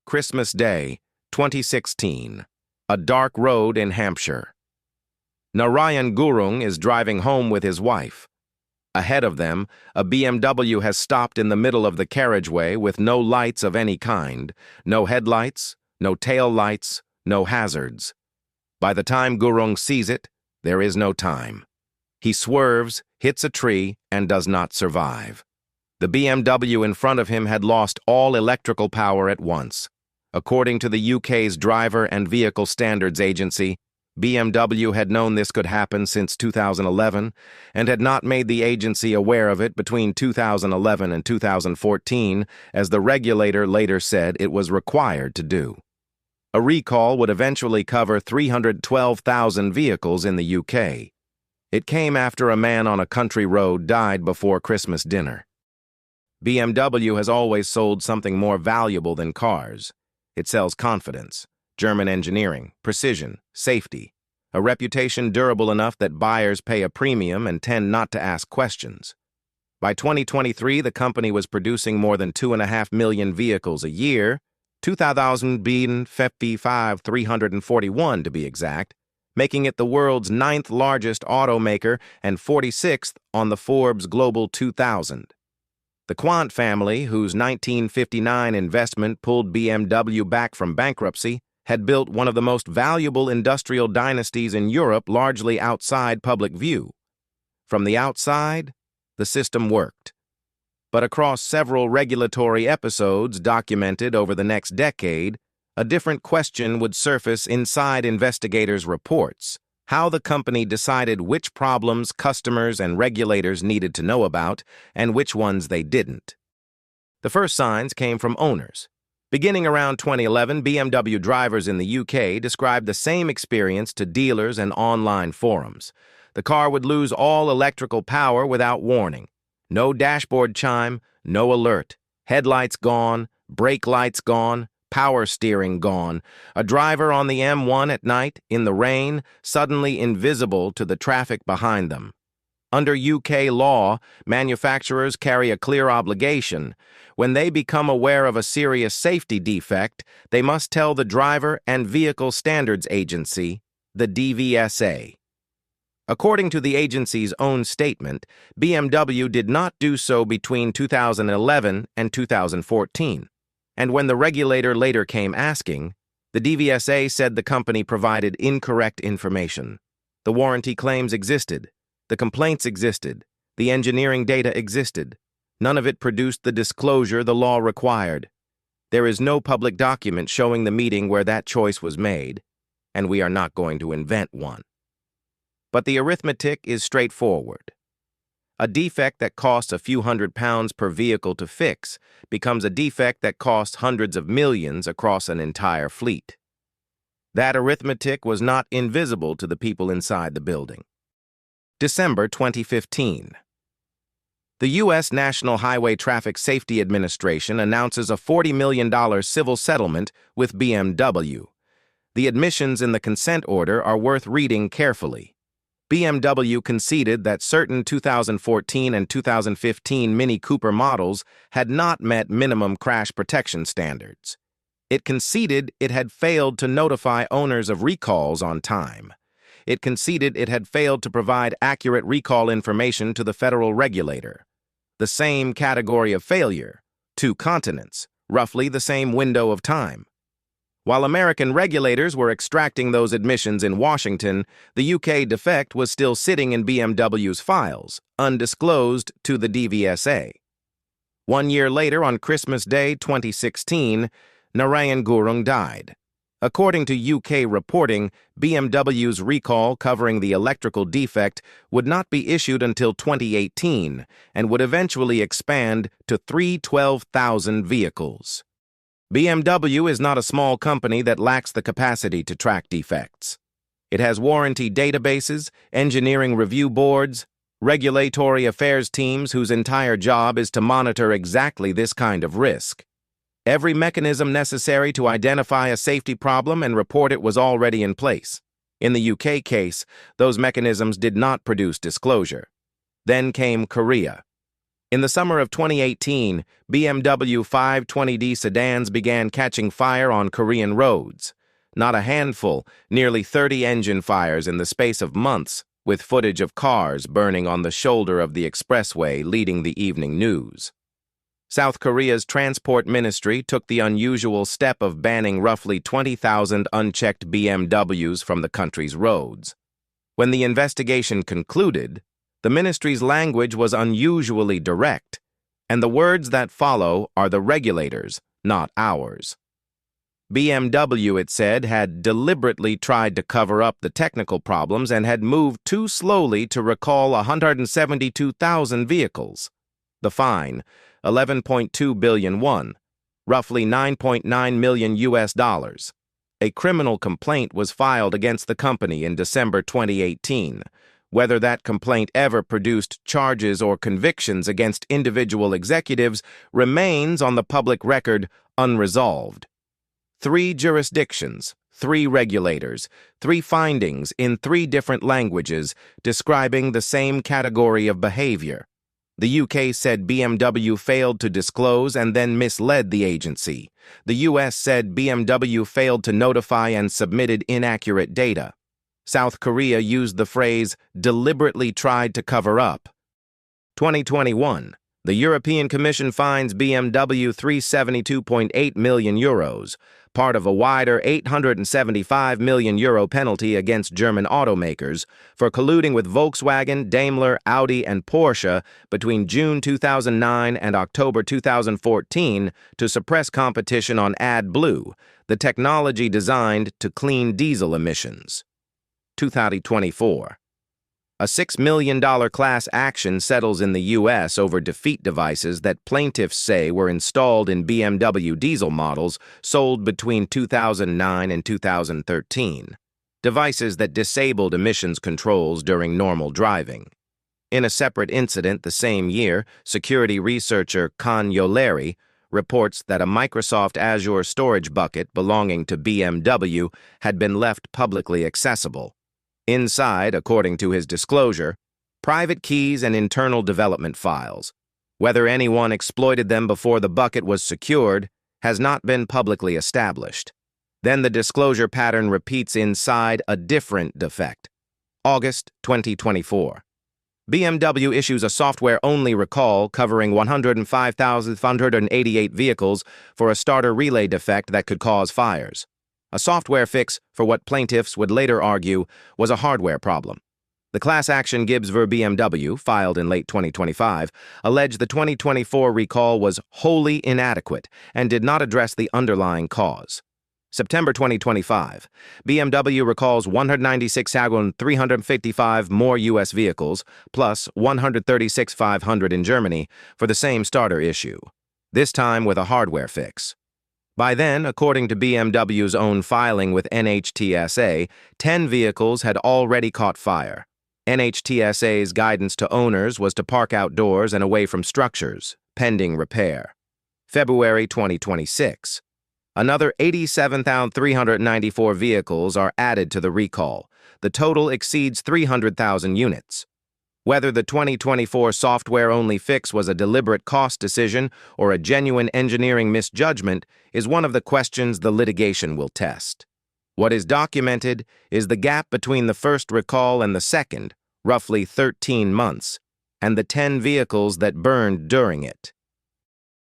Christmas Day, 2016. A dark road in Hampshire. Narayan Gurung is driving home with his wife. Ahead of them, a BMW has stopped in the middle of the carriageway with no lights of any kind, no headlights, no tail lights, no hazards. By the time Gurung sees it, there is no time. He swerves, hits a tree, and does not survive. The BMW in front of him had lost all electrical power at once. According to the UK's Driver and Vehicle Standards Agency, BMW had known this could happen since 2011 and had not made the agency aware of it between 2011 and 2014, as the regulator later said it was required to do. A recall would eventually cover 312,000 vehicles in the UK. It came after a man on a country road died before Christmas dinner. BMW has always sold something more valuable than cars. It sells confidence, German engineering, precision, safety, a reputation durable enough that buyers pay a premium and tend not to ask questions. By 2023, the company was producing more than 2.5 million vehicles a year, 2,055,341 to be exact, making it the world's 9th largest automaker and 46th on the Forbes Global 2000. The Quant family, whose 1959 investment pulled BMW back from bankruptcy, had built one of the most valuable industrial dynasties in Europe largely outside public view. From the outside, the system worked. But across several regulatory episodes documented over the next decade, a different question would surface inside investigators' reports: how the company decided which problems customers and regulators needed to know about and which ones they didn't. The first signs came from owners. Beginning around 2011, BMW drivers in the UK described the same experience to dealers and online forums. The car would lose all electrical power without warning. No dashboard chime, no alert. Headlights gone, brake lights gone, power steering gone. A driver on the M1 at night, in the rain, suddenly invisible to the traffic behind them. Under UK law, manufacturers carry a clear obligation. When they become aware of a serious safety defect, they must tell the Driver and Vehicle Standards Agency, the DVSA. According to the agency's own statement, BMW did not do so between 2011 and 2014. And when the regulator later came asking, the DVSA said the company provided incorrect information. The warranty claims existed. The complaints existed. The engineering data existed. None of it produced the disclosure the law required. There is no public document showing the meeting where that choice was made, and we are not going to invent one. But the arithmetic is straightforward. A defect that costs a few £100s per vehicle to fix becomes a defect that costs hundreds of millions across an entire fleet. That arithmetic was not invisible to the people inside the building. December 2015. The U.S. National Highway Traffic Safety Administration announces a $40 million civil settlement with BMW. The admissions in the consent order are worth reading carefully. BMW conceded that certain 2014 and 2015 Mini Cooper models had not met minimum crash protection standards. It conceded it had failed to notify owners of recalls on time. It conceded it had failed to provide accurate recall information to the federal regulator. The same category of failure, 2 continents, roughly the same window of time. While American regulators were extracting those admissions in Washington, the UK defect was still sitting in BMW's files, undisclosed to the DVSA. 1 year later, on Christmas Day 2016, Narayan Gurung died. According to UK reporting, BMW's recall covering the electrical defect would not be issued until 2018 and would eventually expand to 312,000 vehicles. BMW is not a small company that lacks the capacity to track defects. It has warranty databases, engineering review boards, regulatory affairs teams whose entire job is to monitor exactly this kind of risk. Every mechanism necessary to identify a safety problem and report it was already in place. In the UK case, those mechanisms did not produce disclosure. Then came Korea. In the summer of 2018, BMW 520d sedans began catching fire on Korean roads. Not a handful, nearly 30 engine fires in the space of months, with footage of cars burning on the shoulder of the expressway leading the evening news. South Korea's transport ministry took the unusual step of banning roughly 20,000 unchecked BMWs from the country's roads. When the investigation concluded, the ministry's language was unusually direct, and the words that follow are the regulators, not ours. BMW, it said, had deliberately tried to cover up the technical problems and had moved too slowly to recall 172,000 vehicles. The fine, 11.2 billion won, roughly $9.9 million US. A criminal complaint was filed against the company in December 2018. Whether that complaint ever produced charges or convictions against individual executives remains on the public record unresolved. 3 jurisdictions, 3 regulators, 3 findings in 3 different languages describing the same category of behavior. The UK said BMW failed to disclose and then misled the agency. The US said BMW failed to notify and submitted inaccurate data. South Korea used the phrase deliberately tried to cover up. 2021. The European Commission fines BMW €372.8 million, part of a wider €875 million penalty against German automakers for colluding with Volkswagen, Daimler, Audi, and Porsche between June 2009 and October 2014 to suppress competition on AdBlue, the technology designed to clean diesel emissions. 2024. A $6 million class action settles in the U.S. over defeat devices that plaintiffs say were installed in BMW diesel models sold between 2009 and 2013, devices that disabled emissions controls during normal driving. In a separate incident the same year, security researcher Con Yoleri reports that a Microsoft Azure storage bucket belonging to BMW had been left publicly accessible. Inside, according to his disclosure, private keys and internal development files. Whether anyone exploited them before the bucket was secured has not been publicly established. Then the disclosure pattern repeats inside a different defect. August 2024. BMW issues a software-only recall covering 105,588 vehicles for a starter relay defect that could cause fires. A software fix for what plaintiffs would later argue was a hardware problem. The class action Gibbs v. BMW, filed in late 2025, alleged the 2024 recall was wholly inadequate and did not address the underlying cause. September 2025, BMW recalls 196,355 more U.S. vehicles, plus 136,500 in Germany, for the same starter issue, this time with a hardware fix. By then, according to BMW's own filing with NHTSA, 10 vehicles had already caught fire. NHTSA's guidance to owners was to park outdoors and away from structures, pending repair. February 2026. Another 87,394 vehicles are added to the recall. The total exceeds 300,000 units. Whether the 2024 software-only fix was a deliberate cost decision or a genuine engineering misjudgment is one of the questions the litigation will test. What is documented is the gap between the first recall and the second, roughly 13 months, and the 10 vehicles that burned during it.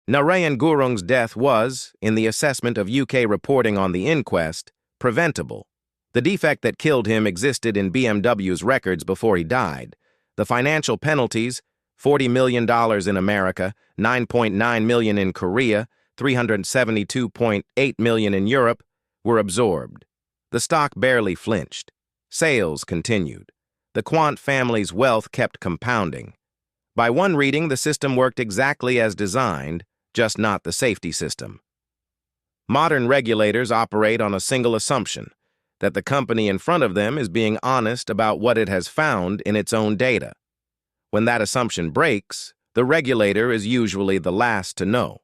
Narayan Gurung's death was, in the assessment of UK reporting on the inquest, preventable. The defect that killed him existed in BMW's records before he died. The financial penalties, $40 million in America, $9.9 million in Korea, $372.8 million in Europe, were absorbed. The stock barely flinched. Sales continued. The Quant family's wealth kept compounding. By one reading, the system worked exactly as designed, just not the safety system. Modern regulators operate on a single assumption, that the company in front of them is being honest about what it has found in its own data. When that assumption breaks, the regulator is usually the last to know.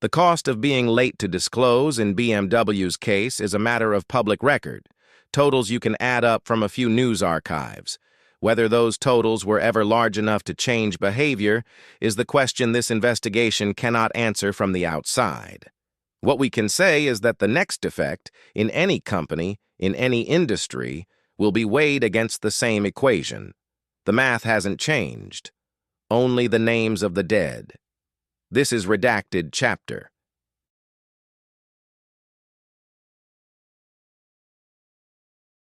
The cost of being late to disclose in BMW's case is a matter of public record, totals you can add up from a few news archives. Whether those totals were ever large enough to change behavior is the question this investigation cannot answer from the outside. What we can say is that the next defect, in any company, in any industry, will be weighed against the same equation. The math hasn't changed. Only the names of the dead. This is Redacted Chapter.